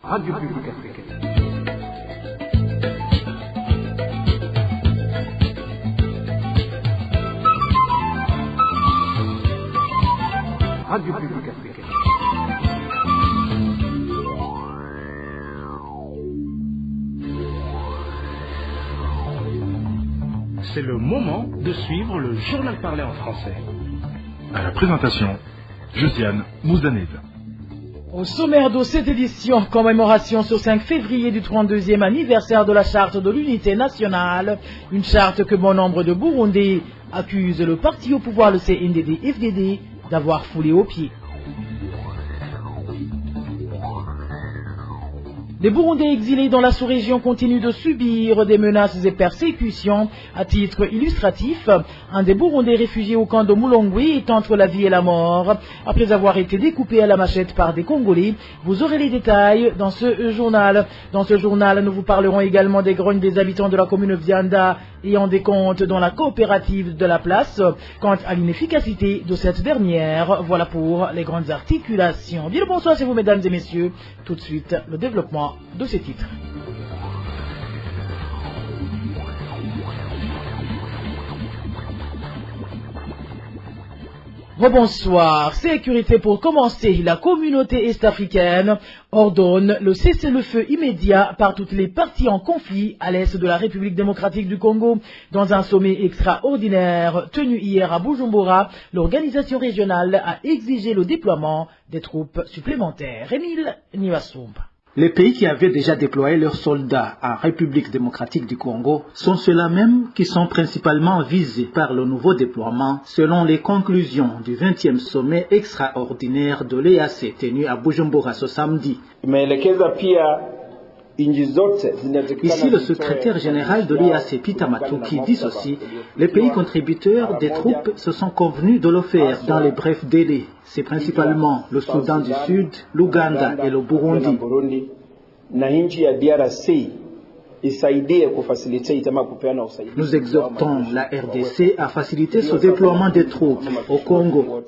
Radio Publique Africaine. Radio Publique Africaine. C'est le moment de suivre le journal parlé en français. À la présentation, Josiane Mouzaned. Au sommaire de cette édition, commémoration ce 5 février du 32e anniversaire de la charte de l'unité nationale, une charte que bon nombre de Burundais accusent le parti au pouvoir, le CNDD-FDD, d'avoir foulé aux pieds. Les Burundais exilés dans la sous-région continuent de subir des menaces et persécutions. À titre illustratif, un des Burundais réfugiés au camp de Mulongwe est entre la vie et la mort, après avoir été découpé à la machette par des Congolais. Vous aurez les détails dans ce journal. Dans ce journal, nous vous parlerons également des grognes des habitants de la commune Vianda ayant des comptes dans la coopérative de la place. Quant à l'inefficacité de cette dernière, voilà pour les grandes articulations. Bien le bonsoir, c'est vous mesdames et messieurs. Tout de suite, le développement de ces titres. Rebonsoir. Sécurité pour commencer. La communauté est-africaine ordonne le cessez-le-feu immédiat par toutes les parties en conflit à l'est de la République démocratique du Congo. Dans un sommet extraordinaire tenu hier à Bujumbura, l'organisation régionale a exigé le déploiement des troupes supplémentaires. Émile Niwasumba. Les pays qui avaient déjà déployé leurs soldats en République démocratique du Congo sont ceux-là même qui sont principalement visés par le nouveau déploiement, selon les conclusions du 20e sommet extraordinaire de l'EAC tenu à Bujumbura ce samedi. Ici, le secrétaire général de l'EAC, Peter Matuki, dit ceci: les pays contributeurs des troupes se sont convenus de le faire dans les brefs délais. C'est principalement le Soudan du Sud, l'Ouganda et le Burundi. Nous exhortons la RDC à faciliter ce déploiement des troupes au Congo.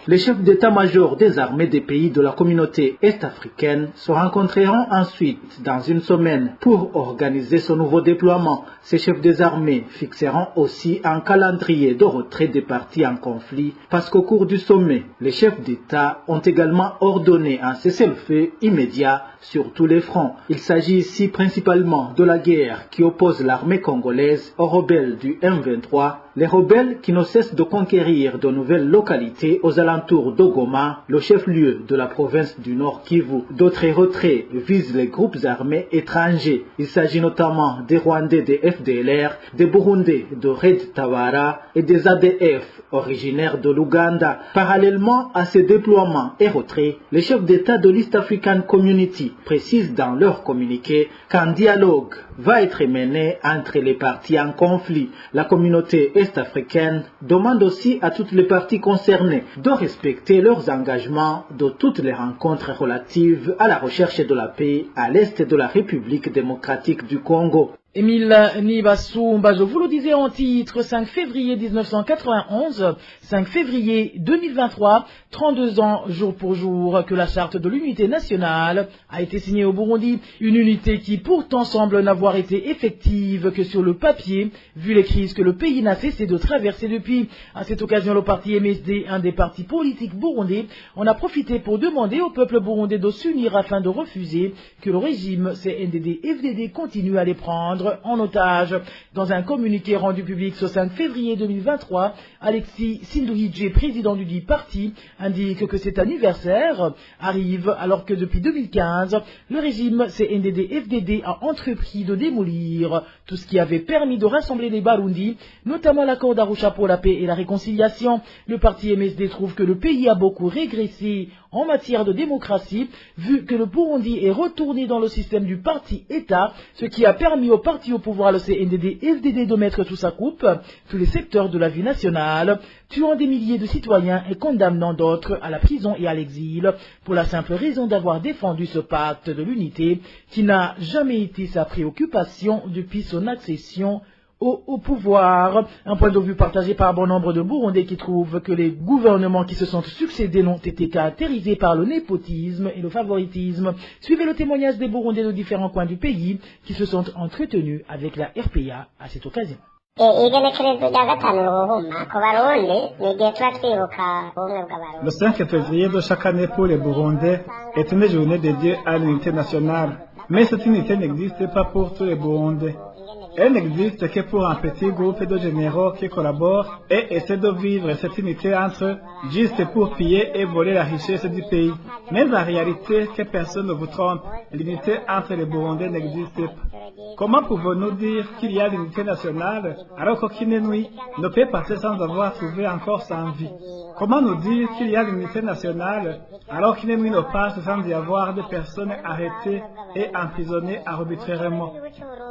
Les chefs d'état-major des armées des pays de la communauté est-africaine se rencontreront ensuite dans une semaine pour organiser ce nouveau déploiement. Ces chefs des armées fixeront aussi un calendrier de retrait des parties en conflit parce qu'au cours du sommet, les chefs d'État ont également ordonné un cessez-le-feu immédiat sur tous les fronts. Il s'agit ici principalement de la guerre qui oppose l'armée congolaise aux rebelles du M23, les rebelles qui ne cessent de conquérir de nouvelles localités aux alentours de Goma, le chef-lieu de la province du Nord Kivu. D'autres retraits visent les groupes armés étrangers. Il s'agit notamment des Rwandais des FDLR, des Burundais de Red Tabara et des ADF originaires de l'Ouganda. Parallèlement à ces déploiements et retraits, les chefs d'État de l'East African Community précisent dans leur communiqué qu'un dialogue va être mené entre les parties en conflit. La communauté est-africaine demande aussi à toutes les parties concernées de respecter leurs engagements de toutes les rencontres relatives à la recherche de la paix à l'est de la République démocratique du Congo. Émile Nibasumba, je vous le disais en titre, 5 février 1991, 5 février 2023, 32 ans jour pour jour que la charte de l'unité nationale a été signée au Burundi. Une unité qui pourtant semble n'avoir été effective que sur le papier, vu les crises que le pays n'a cessé de traverser depuis. À cette occasion, le parti MSD, un des partis politiques burundais, en a profité pour demander au peuple burundais de s'unir afin de refuser que le régime CNDD-FDD continue à les prendre en otage. Dans un communiqué rendu public ce 5 février 2023, Alexis Sinduhidje, président du dit parti, indique que cet anniversaire arrive alors que depuis 2015, le régime CNDD-FDD a entrepris de démolir tout ce qui avait permis de rassembler les Barundi, notamment l'accord d'Arusha pour la paix et la réconciliation. Le parti MSD trouve que le pays a beaucoup régressé en matière de démocratie, vu que le Burundi est retourné dans le système du parti-État, ce qui a permis au parti au pouvoir, le CNDD-FDD, de mettre sous sa coupe tous les secteurs de la vie nationale, tuant des milliers de citoyens et condamnant d'autres à la prison et à l'exil, pour la simple raison d'avoir défendu ce pacte de l'unité qui n'a jamais été sa préoccupation depuis son accession au pouvoir. Un point de vue partagé par bon nombre de Burundais qui trouvent que les gouvernements qui se sont succédés n'ont été caractérisés par le népotisme et le favoritisme. Suivez le témoignage des Burundais de différents coins du pays qui se sont entretenus avec la RPA à cette occasion. Le 5 février de chaque année pour les Burundais est une journée dédiée à l'unité nationale. Mais cette unité n'existe pas pour tous les Burundais. Elle n'existe que pour un petit groupe de généraux qui collaborent et essaient de vivre cette unité entre eux, juste pour piller et voler la richesse du pays. Mais en réalité, que personne ne vous trompe, l'unité entre les Burundais n'existe pas. Comment pouvons-nous dire qu'il y a l'unité nationale alors qu'aucune nuit ne peut passer sans avoir trouvé encore sa vie? Comment nous dire qu'il y a l'unité nationale alors qu'une nuit ne passe sans y avoir des personnes arrêtées et emprisonnées arbitrairement?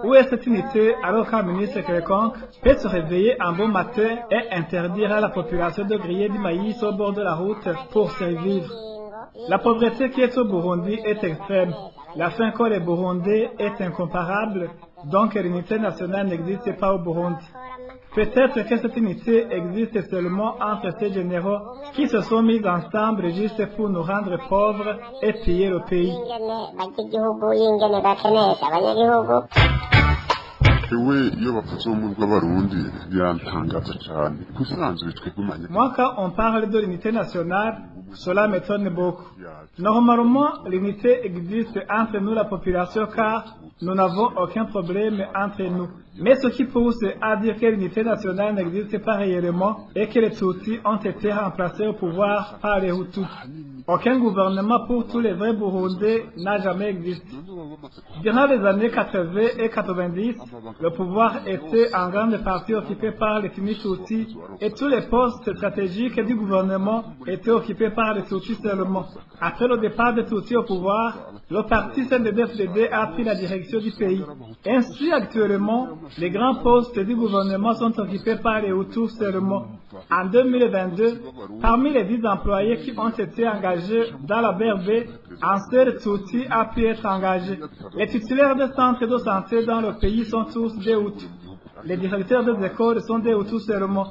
Où est cette unité alors qu'un ministre quelconque peut se réveiller un bon matin et interdire à la population de griller du maïs au bord de la route pour survivre? La pauvreté qui est au Burundi est extrême. La faim qu'ont les Burundais est incomparable, donc l'unité nationale n'existe pas au Burundi. Peut-être que cette unité existe seulement entre ces généraux qui se sont mis ensemble juste pour nous rendre pauvres et piller le pays. Moi, quand on parle de l'unité nationale, cela m'étonne beaucoup. Normalement, l'unité existe entre nous, la population, car nous n'avons aucun problème entre nous. Mais ce qui pousse à dire que l'unité nationale n'existe pas réellement et que les Tutsis ont été remplacés au pouvoir par les Hutus. Aucun gouvernement pour tous les vrais Burundais n'a jamais existé. Durant les années 80 et 90, le pouvoir était en grande partie occupé par les Tutsis et tous les postes stratégiques du gouvernement étaient occupés par les Tutsis seulement. Après le départ des Tutsis au pouvoir, le parti CNDD-FDD a pris la direction du pays. Ainsi, actuellement, les grands postes du gouvernement sont occupés par les Hutus seulement. En 2022, parmi les 10 employés qui ont été engagés dans la BRB, un seul Tutsi a pu être engagé. Les titulaires des centres de santé dans le pays sont tous des Hutus. Les directeurs des écoles sont des Hutus seulement.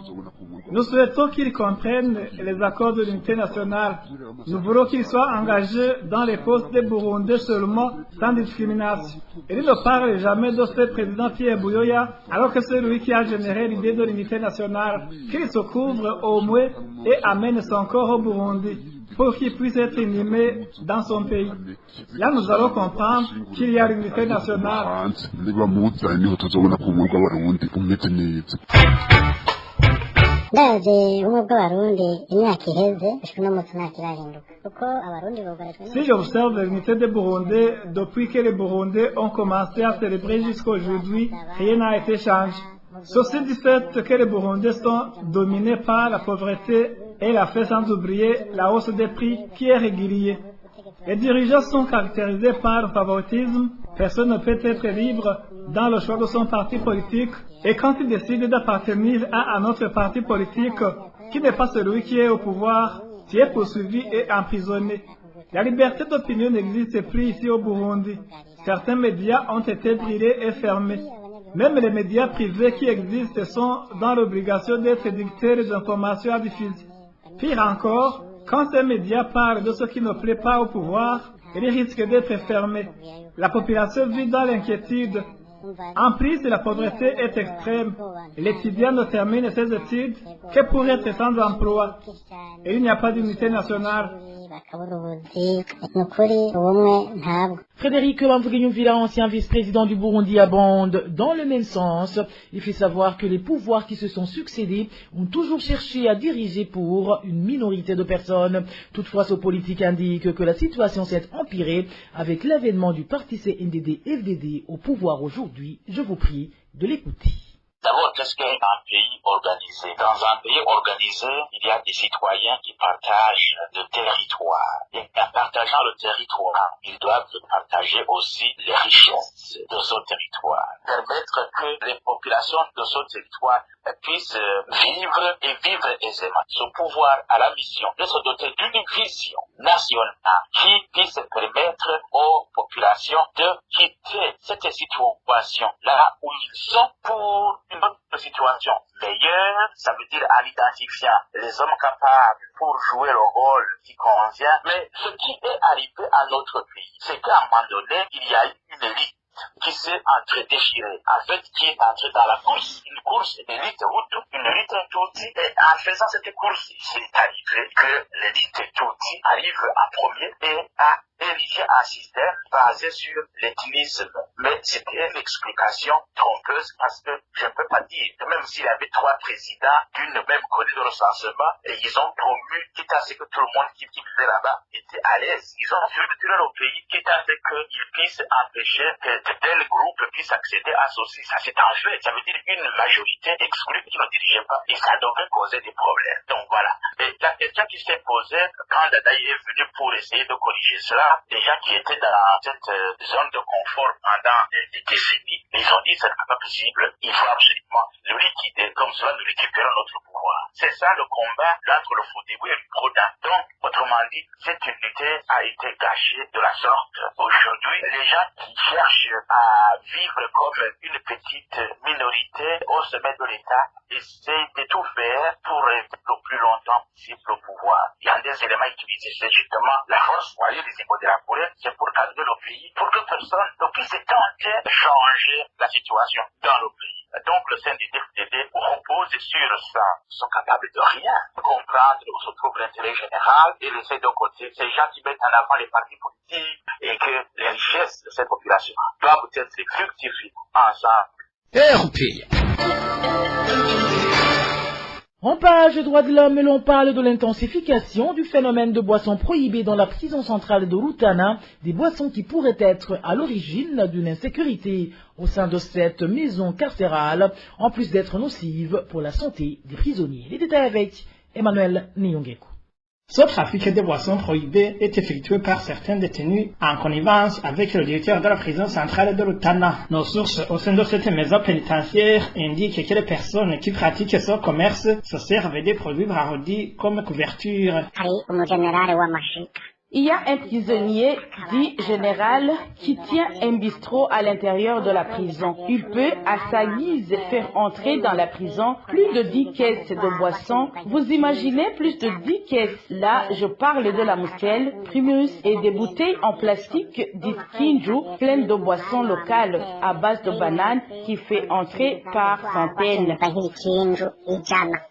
Nous souhaitons qu'ils comprennent les accords de l'unité nationale. Nous voulons qu'ils soient engagés dans les postes des Burundais seulement, sans discrimination. Et il ne parle jamais de ce président Pierre Buyoya, alors que c'est lui qui a généré l'idée de l'unité nationale. Qu'il se couvre au moins et amène son corps au Burundi, pour qu'il puisse être inhumé dans son pays. Là, nous allons comprendre qu'il y a l'unité nationale. Si j'observe l'unité des Burundais, depuis que les Burundais ont commencé à célébrer jusqu'à aujourd'hui, rien n'a été changé. Ceci du fait que les Burundais sont dominés par la pauvreté et la faim, sans oublier la hausse des prix qui est régulière. Les dirigeants sont caractérisés par le favoritisme. Personne ne peut être libre dans le choix de son parti politique. Et quand il décide d'appartenir à un autre parti politique, qui n'est pas celui qui est au pouvoir, qui est poursuivi et emprisonné. La liberté d'opinion n'existe plus ici au Burundi. Certains médias ont été brûlés et fermés. Même les médias privés qui existent sont dans l'obligation d'être dictés les informations à diffuser. Pire encore, quand ces médias parlent de ce qui ne plaît pas au pouvoir, ils risquent d'être fermés. La population vit dans l'inquiétude. En plus, la pauvreté est extrême. L'étudiant ne termine ses études que pour être sans emploi. Et il n'y a pas d'unité nationale. Frédéric Bamvuginyumvila, ancien vice-président du Burundi, abonde dans le même sens. Il fait savoir que les pouvoirs qui se sont succédés ont toujours cherché à diriger pour une minorité de personnes. Toutefois, ce politique indique que la situation s'est empirée avec l'avènement du parti CNDD-FDD au pouvoir aujourd'hui. Je vous prie de l'écouter. D'abord, qu'est-ce qu'un pays organisé? Dans un pays organisé, il y a des citoyens qui partagent le territoire. Il y a un partage partageant le territoire, ils doivent partager aussi les richesses de ce territoire, permettre que les populations de ce territoire puissent vivre et vivre aisément. Ce pouvoir a la mission de se doter d'une vision nationale qui puisse permettre aux populations de quitter cette situation-là où ils sont pour une autre situation meilleure, ça veut dire en identifiant les hommes capables pour jouer le rôle qui convient. Mais ce qui est arrivé à notre pays, c'est qu'à un moment donné, il y a eu une élite qui s'est déchirée, en fait, qui est entrée dans la course, une course élite Hutu, une élite Tutsi, et en faisant cette course, il est arrivé que l'élite Tutsi arrive en premier et a érigé un système basé sur l'ethnisme. Mais c'était une explication trompeuse parce que je ne peux pas dire que même s'il y avait 3 présidents d'une même colonie de recensement, et ils ont promu, quitte à ce que tout le monde qui vivait là-bas était à l'aise, ils ont structuré le pays, quitte à ce qu'ils puissent empêcher que tel groupe puisse accéder à ceci. Ça, c'est en fait, ça veut dire une majorité exclue qui ne dirigeait pas, et ça devait causer des problèmes. Donc voilà. Et la question qui s'est posée quand Dadaï est venu pour essayer de corriger cela, des gens qui étaient dans cette zone de confort pendant des décennies, ils ont dit ce n'est pas possible, il faut absolument le liquider, comme cela nous récupérons notre pouvoir. C'est ça le combat entre le Fodébou et le Proda. Donc, autrement dit, cette unité a été gâchée de la sorte. Aujourd'hui, les gens qui cherchent à vivre comme une petite minorité au sommet de l'État essayent de tout faire pour rester le plus longtemps possible au pouvoir. Il y a des éléments utilisés, c'est justement la force moyenne des échos de la forêt, c'est pour calmer le pays, pour que personne ne puisse tenter de changer la situation dans le pays. Donc le CNDD-FDD repose sur ça. Ils sont capables de rien comprendre où se trouve l'intérêt général et laisser de côté ces gens qui mettent en avant les partis politiques et que les richesses de cette population doivent être fructifiées ensemble. En page droits de l'homme, l'on parle de l'intensification du phénomène de boissons prohibées dans la prison centrale de Rutana, des boissons qui pourraient être à l'origine d'une insécurité au sein de cette maison carcérale, en plus d'être nocives pour la santé des prisonniers. Les détails avec Emmanuel Nyongeko. Ce trafic de boissons prohibées est effectué par certains détenus en connivence avec le directeur de la prison centrale de Rutana. Nos sources au sein de cette maison pénitentiaire indiquent que les personnes qui pratiquent ce commerce se servent des produits brarodis comme couverture. Il y a un prisonnier dit général qui tient un bistrot à l'intérieur de la prison. Il peut à sa guise faire entrer dans la prison plus de 10 caisses de boissons. Vous imaginez plus de 10 caisses. Là, je parle de la Muskel, Primus et des bouteilles en plastique dites Kinju pleines de boissons locales à base de bananes qui fait entrer par centaines.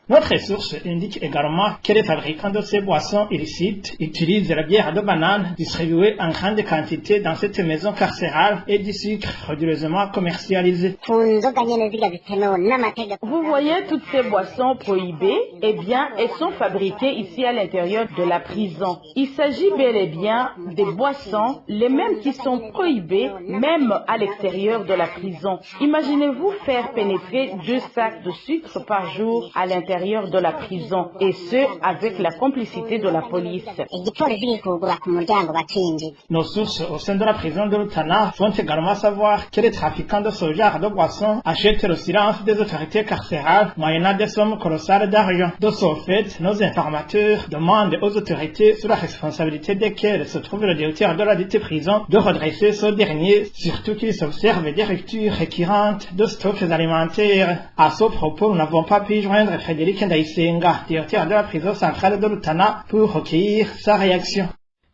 Notre source indique également que les fabricants de ces boissons illicites utilisent la bière de banane distribuée en grande quantité dans cette maison carcérale et du sucre frauduleusement commercialisé. Vous voyez toutes ces boissons prohibées, eh bien, elles sont fabriquées ici à l'intérieur de la prison. Il s'agit bel et bien des boissons, les mêmes qui sont prohibées, même à l'extérieur de la prison. Imaginez-vous faire pénétrer 2 sacs de sucre par jour à l'intérieur de la prison, et ce, avec la complicité de la police. Nos sources au sein de la prison de Rutana font également savoir que les trafiquants de ce genre de boissons achètent le silence des autorités carcérales moyennant des sommes colossales d'argent. De ce fait, nos informateurs demandent aux autorités sous la responsabilité desquelles se trouve le directeur de la dite prison de redresser ce dernier, surtout qu'il s'observe des ruptures récurrentes de stocks alimentaires. À ce propos, nous n'avons pas pu joindre Frédéric Ndaisenga, directeur de la prison centrale de Rutana, pour recueillir sa réaction.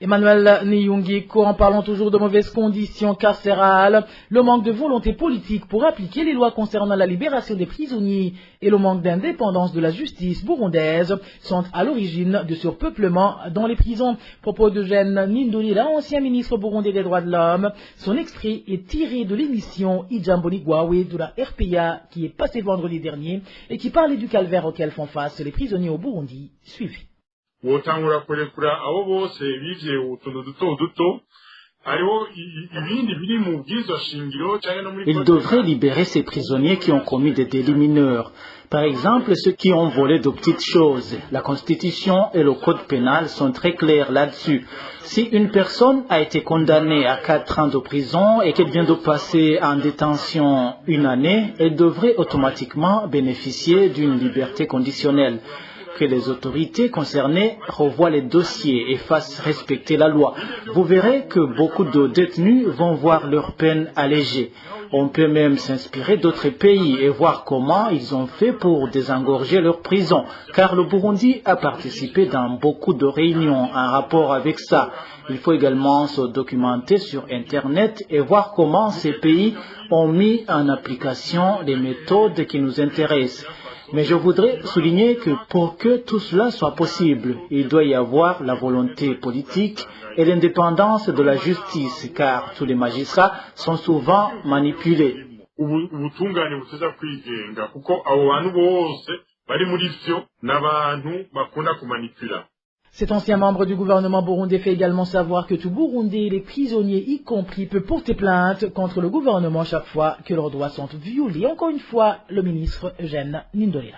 Emmanuel Nyongeko, en parlant toujours de mauvaises conditions carcérales, le manque de volonté politique pour appliquer les lois concernant la libération des prisonniers et le manque d'indépendance de la justice burundaise sont à l'origine du surpeuplement dans les prisons. Propos d'Eugène Nindolila, ancien ministre burundais des droits de l'homme. Son extrait est tiré de l'émission Ijambonigwawe de la RPA qui est passée vendredi dernier et qui parlait du calvaire auquel font face les prisonniers au Burundi. Suivez. wotangura kurekura abo bose bivye utuntu duto duto Il devrait libérer ces prisonniers qui ont commis des délits mineurs. Par exemple, ceux qui ont volé de petites choses. La Constitution et le Code pénal sont très clairs là-dessus. Si une personne a été condamnée à 4 ans de prison et qu'elle vient de passer en détention 1 année, elle devrait automatiquement bénéficier d'une liberté conditionnelle. Que les autorités concernées revoient les dossiers et fassent respecter la loi. Vous verrez que beaucoup de détenus vont voir leur peine allégée. On peut même s'inspirer d'autres pays et voir comment ils ont fait pour désengorger leurs prisons, car le Burundi a participé dans beaucoup de réunions en rapport avec ça. Il faut également se documenter sur Internet et voir comment ces pays ont mis en application les méthodes qui nous intéressent. Mais je voudrais souligner que pour que tout cela soit possible, il doit y avoir la volonté politique et l'indépendance de la justice, car tous les magistrats sont souvent manipulés. Cet ancien membre du gouvernement burundais fait également savoir que tout Burundais, les prisonniers y compris, peut porter plainte contre le gouvernement chaque fois que leurs droits sont violés. Encore une fois, le ministre Eugène Nindolela.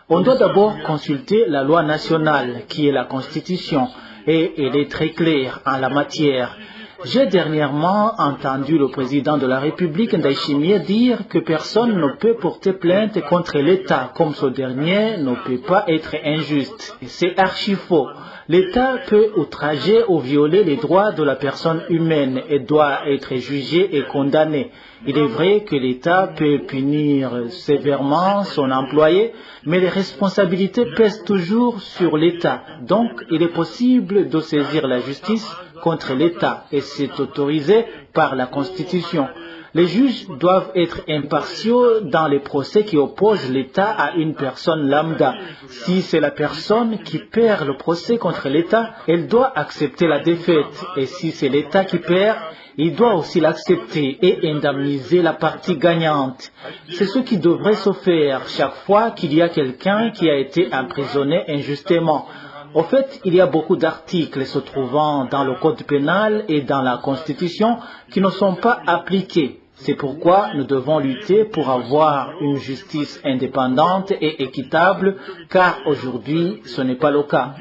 On doit d'abord consulter la loi nationale, qui est la Constitution, et elle est très claire en la matière. J'ai dernièrement entendu le président de la République, Ndayishimiye, dire que personne ne peut porter plainte contre l'État, comme ce dernier ne peut pas être injuste. C'est archi faux. L'État peut outrager ou violer les droits de la personne humaine et doit être jugé et condamné. Il est vrai que l'État peut punir sévèrement son employé, mais les responsabilités pèsent toujours sur l'État. Donc, il est possible de saisir la justice contre l'État et c'est autorisé par la Constitution. Les juges doivent être impartiaux dans les procès qui opposent l'État à une personne lambda. Si c'est la personne qui perd le procès contre l'État, elle doit accepter la défaite. Et si c'est l'État qui perd, il doit aussi l'accepter et indemniser la partie gagnante. C'est ce qui devrait se faire chaque fois qu'il y a quelqu'un qui a été emprisonné injustement. Au fait, il y a beaucoup d'articles se trouvant dans le Code pénal et dans la Constitution qui ne sont pas appliqués. C'est pourquoi nous devons lutter pour avoir une justice indépendante et équitable, car aujourd'hui, ce n'est pas le cas.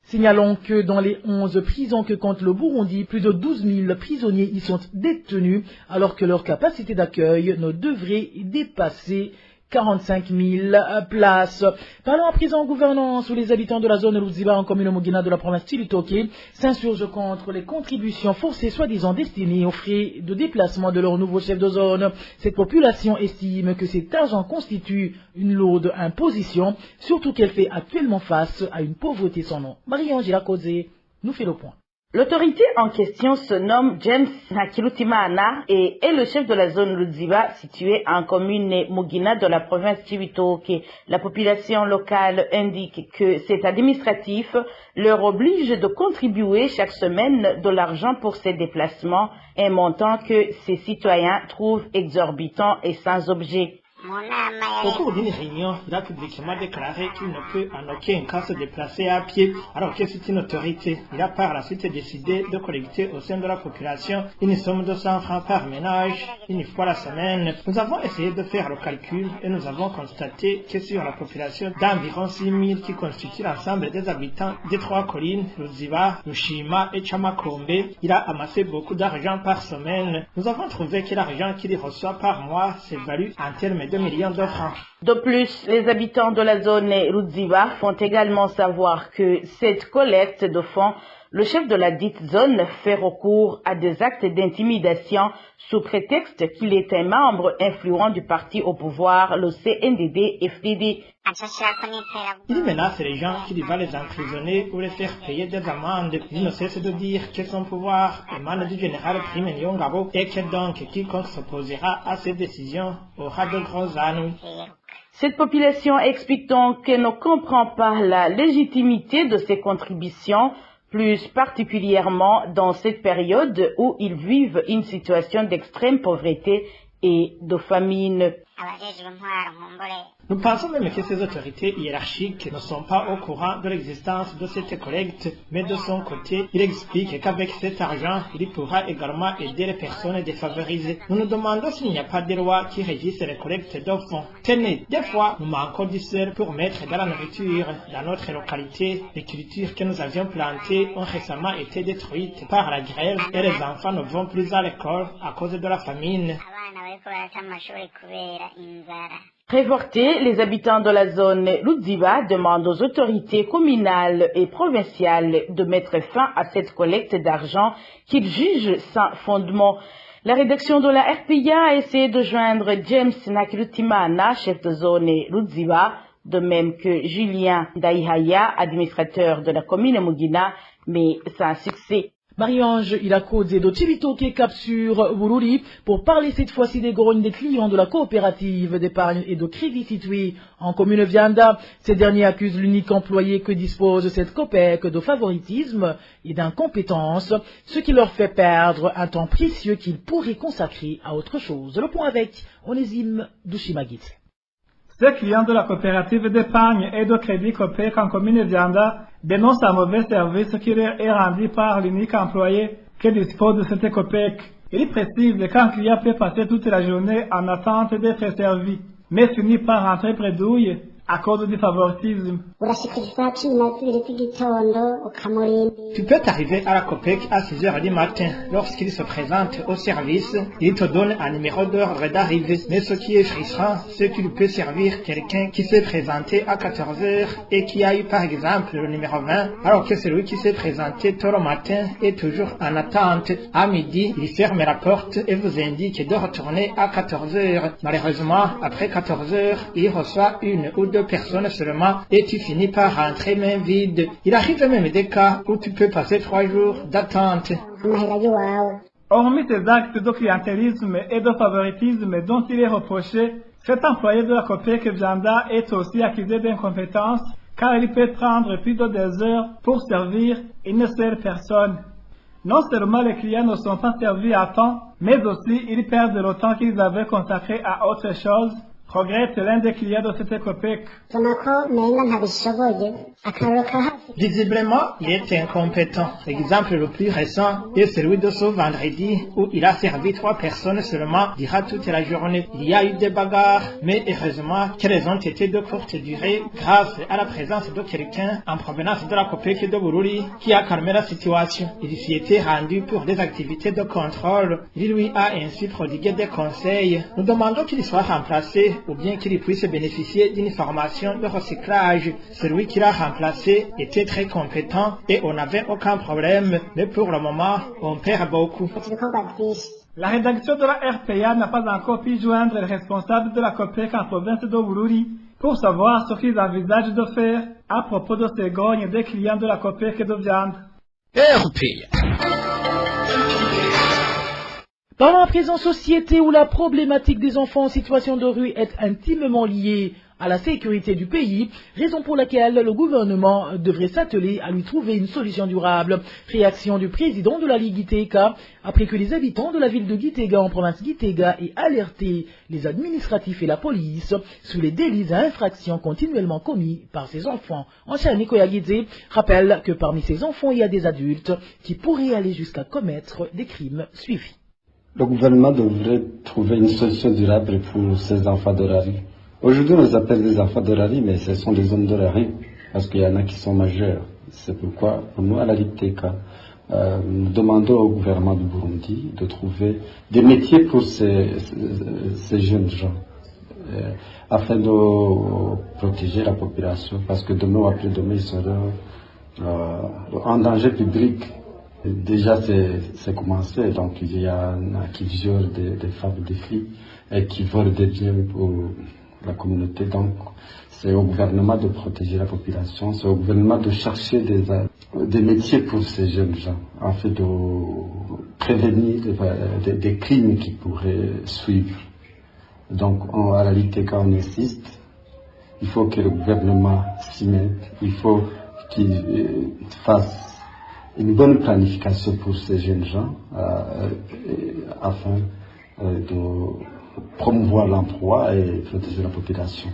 Signalons que dans les 11 prisons que compte le Burundi, plus de 12 000 prisonniers y sont détenus, alors que leur capacité d'accueil ne devrait dépasser 45 000 places. Parlons à présent en gouvernance où les habitants de la zone Ruziba en commune Mugina de la province Chibitoke s'insurgent contre les contributions forcées soi-disant destinées aux frais de déplacement de leur nouveau chef de zone. Cette population estime que cet argent constitue une lourde imposition, surtout qu'elle fait actuellement face à une pauvreté sans nom. Marie-Angela Kozé nous fait le point. L'autorité en question se nomme James Nakirutimana et est le chef de la zone Ruziba située en commune Mugina de la province Chibitoke. La population locale indique que cet administratif leur oblige de contribuer chaque semaine de l'argent pour ces déplacements, un montant que ces citoyens trouvent exorbitant et sans objet. Au cours d'une réunion, il a publiquement déclaré qu'il ne peut en aucun cas se déplacer à pied, alors que c'est une autorité. Il a par la suite décidé de collecter au sein de la population une somme de 100 francs par ménage, une fois la semaine. Nous avons essayé de faire le calcul et nous avons constaté que sur la population d'environ 6 000 qui constitue l'ensemble des habitants des 3 collines, Ruziba, Rushima et Chamakombe, il a amassé beaucoup d'argent par semaine. Nous avons trouvé que l'argent qu'il reçoit par mois s'évalue en termes de millions de francs. De plus, les habitants de la zone Ruziba font également savoir que cette collecte de fonds, le chef de la dite zone fait recours à des actes d'intimidation sous prétexte qu'il est un membre influent du parti au pouvoir, le CNDD-FDD. Il menace les gens qu'il va les emprisonner ou les faire payer des amendes. Il ne cesse de dire que son pouvoir émane du général Prime Nyongabo et que donc quiconque s'opposera à ses décisions aura de gros ennuis. Cette population explique donc qu'elle ne comprend pas la légitimité de ces contributions. plus particulièrement dans cette période où ils vivent une situation d'extrême pauvreté et de famine. Nous pensons même que ces autorités hiérarchiques ne sont pas au courant de l'existence de cette collecte, mais de son côté, il explique qu'avec cet argent, il pourra également aider les personnes défavorisées. Nous nous demandons s'il n'y a pas de loi qui régisse les collectes de fonds. Tenez, des fois, nous manquons du sel pour mettre de la nourriture. Dans notre localité, les cultures que nous avions plantées ont récemment été détruites par la grève et les enfants ne vont plus à l'école à cause de la famine. Révoltés, les habitants de la zone Ludziba demandent aux autorités communales et provinciales de mettre fin à cette collecte d'argent qu'ils jugent sans fondement. La rédaction de la RPA a essayé de joindre James Nakirutimana, chef de zone Ludziba, de même que Julien Daihaya, administrateur de la commune Mugina, mais sans succès. Marie-Ange Ilakodze de Chibitoke Cap sur Bururi pour parler cette fois-ci des grognes des clients de la coopérative d'épargne et de crédit située en commune Vianda. Ces derniers accusent l'unique employé que dispose cette COPEC de favoritisme et d'incompétence, ce qui leur fait perdre un temps précieux qu'ils pourraient consacrer à autre chose. Le point avec Onésime Dushimagit. Ces clients de la coopérative d'épargne et de crédit COPEC en commune Vianda dénoncent un mauvais service qui leur est rendu par l'unique employé qui dispose de cette COPEC. Il précise qu'un client peut passer toute la journée en attente d'être servi, mais finit par rentrer bredouille à cause du favoritisme. Tu peux arriver à la COPEC à 6 heures du matin. Lorsqu'il se présente au service, il te donne un numéro d'ordre d'arrivée. Mais ce qui est frustrant, c'est qu'il peut servir quelqu'un qui s'est présenté à 14 heures et qui a eu par exemple le numéro 20, alors que celui qui s'est présenté tôt le matin est toujours en attente. À midi, il ferme la porte et vous indique de retourner à 14 heures. Malheureusement, après 14 heures, il reçoit une ou deux personnes seulement et tu finis par rentrer main vide. Il arrive même des cas où tu peux passer 3 jours d'attente. Hormis ces actes de clientélisme et de favoritisme dont il est reproché, cet employé de la COPEC Vianda est aussi accusé d'incompétence car il peut prendre plus de 2 heures pour servir une seule personne. Non seulement les clients ne sont pas servis à temps, mais aussi ils perdent le temps qu'ils avaient consacré à autre chose, regrette l'un des clients de cette COPEC. Visiblement, il est incompétent. L'exemple le plus récent est celui de ce vendredi où il a servi 3 personnes seulement durant toute la journée. Il y a eu des bagarres, mais heureusement qu'elles ont été de courte durée grâce à la présence de quelqu'un en provenance de la COPEC de Bururi qui a calmé la situation. Il s'y était rendu pour des activités de contrôle. Il lui a ainsi prodigué des conseils. Nous demandons qu'il soit remplacé ou bien qu'il puisse bénéficier d'une formation de recyclage. Celui qui l'a remplacé était très compétent et on n'avait aucun problème, mais pour le moment, on perd beaucoup. La rédaction de la RPA n'a pas encore pu joindre les responsables de la COPEC en province de Bururi pour savoir ce qu'ils envisagent de faire à propos de ces grognes des clients de la COPEC de viande. Parlons à présent société où la problématique des enfants en situation de rue est intimement liée à la sécurité du pays, raison pour laquelle le gouvernement devrait s'atteler à lui trouver une solution durable. Réaction du président de la Ligue Gitega, après que les habitants de la ville de Gitega en province Gitega aient alerté les administratifs et la police sur les délits et infractions continuellement commis par ces enfants. Ancien Nicoya Guidze rappelle que parmi ces enfants, il y a des adultes qui pourraient aller jusqu'à commettre des crimes suivis. Le gouvernement devrait trouver une solution durable pour ces enfants de la rue. Aujourd'hui, on les appelle des enfants de la rue, mais ce sont des hommes de la rue, parce qu'il y en a qui sont majeurs. C'est pourquoi, pour nous, à la Ligue TK, nous demandons au gouvernement du Burundi de trouver des métiers pour ces jeunes gens, afin de protéger la population, parce que demain ou après-demain, ils seront en danger public. Déjà, c'est commencé, donc il y a qui viole des femmes, des filles, et qui volent des biens pour la communauté. Donc, c'est au gouvernement de protéger la population, c'est au gouvernement de chercher des métiers pour ces jeunes gens, afin de prévenir des crimes qui pourraient suivre. Donc, à la Ligue TK, on insiste, il faut que le gouvernement s'y mette, il faut qu'il fasse une bonne planification pour ces jeunes gens afin de promouvoir l'emploi et protéger la population.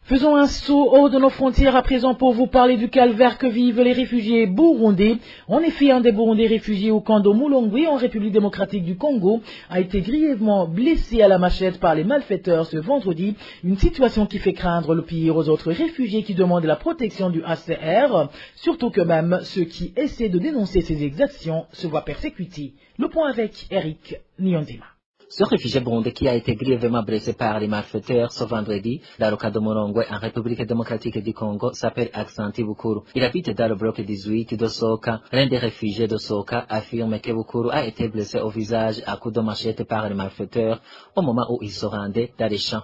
Faisons un saut hors de nos frontières à présent pour vous parler du calvaire que vivent les réfugiés burundais. En effet, un des Burundais réfugiés au camp de Mulongwe en République démocratique du Congo a été grièvement blessé à la machette par les malfaiteurs ce vendredi. Une situation qui fait craindre le pire aux autres réfugiés qui demandent la protection du HCR, surtout que même ceux qui essaient de dénoncer ces exactions se voient persécutés. Le point avec Eric Nyonzima. Ce réfugié burundais qui a été grièvement blessé par les malfaiteurs ce vendredi dans le cas de Mulongwe en République démocratique du Congo s'appelle Aksanti Bukuru. Il habite dans le bloc 18 de Soka. L'un des réfugiés de Soka affirme que Bukuru a été blessé au visage à coups de machette par les malfaiteurs au moment où il se rendait dans les champs.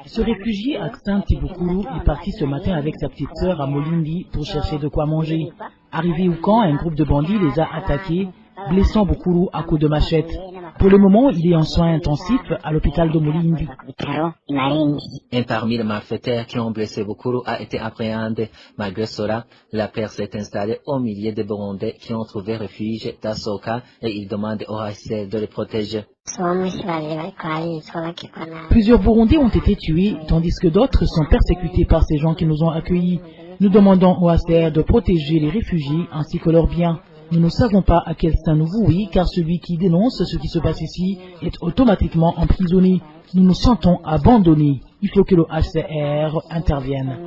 Ce réfugié Aksanti Bukuru est parti ce matin avec sa petite sœur à Molindi pour chercher de quoi manger. Arrivé au camp, un groupe de bandits les a attaqués, blessant Bukuru à coups de machette. Pour le moment, il est en soins intensifs à l'hôpital de Molindi. Un parmi les malfaiteurs qui ont blessé Bukuru a été appréhendé. Malgré cela, la paix s'est installée au milieu des Burundais qui ont trouvé refuge dans Soka et ils demandent au HCR de les protéger. Plusieurs Burundais ont été tués, tandis que d'autres sont persécutés par ces gens qui nous ont accueillis. Nous demandons au HCR de protéger les réfugiés ainsi que leurs biens. Nous ne savons pas à quel sein nous vouer, car celui qui dénonce ce qui se passe ici est automatiquement emprisonné. Nous nous sentons abandonnés. Il faut que le HCR intervienne.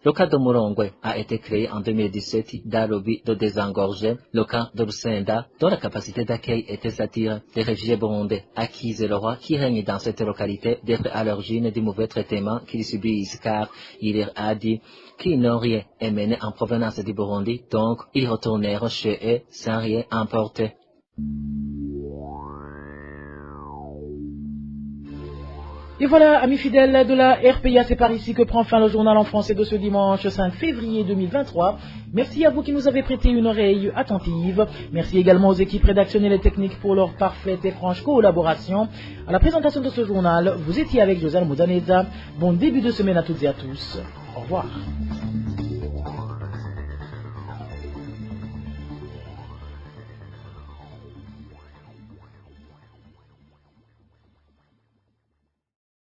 Le camp de Mulongwe a été créé en 2017 dans le but de désengorger le camp de Lusenda, dont la capacité d'accueil était satire. Les réfugiés burundais accusent le roi qui règne dans cette localité d'être à l'origine du mauvais traitement qu'ils subissent, car il leur a dit qu'ils n'ont rien émené en provenance du Burundi, donc ils retournèrent chez eux sans rien emporter. Et voilà, amis fidèles de la RPA, c'est par ici que prend fin le journal en français de ce dimanche 5 février 2023. Merci à vous qui nous avez prêté une oreille attentive. Merci également aux équipes rédactionnelles et techniques pour leur parfaite et franche collaboration. À la présentation de ce journal, vous étiez avec Josiane Moudaneza. Bon début de semaine à toutes et à tous. Au revoir.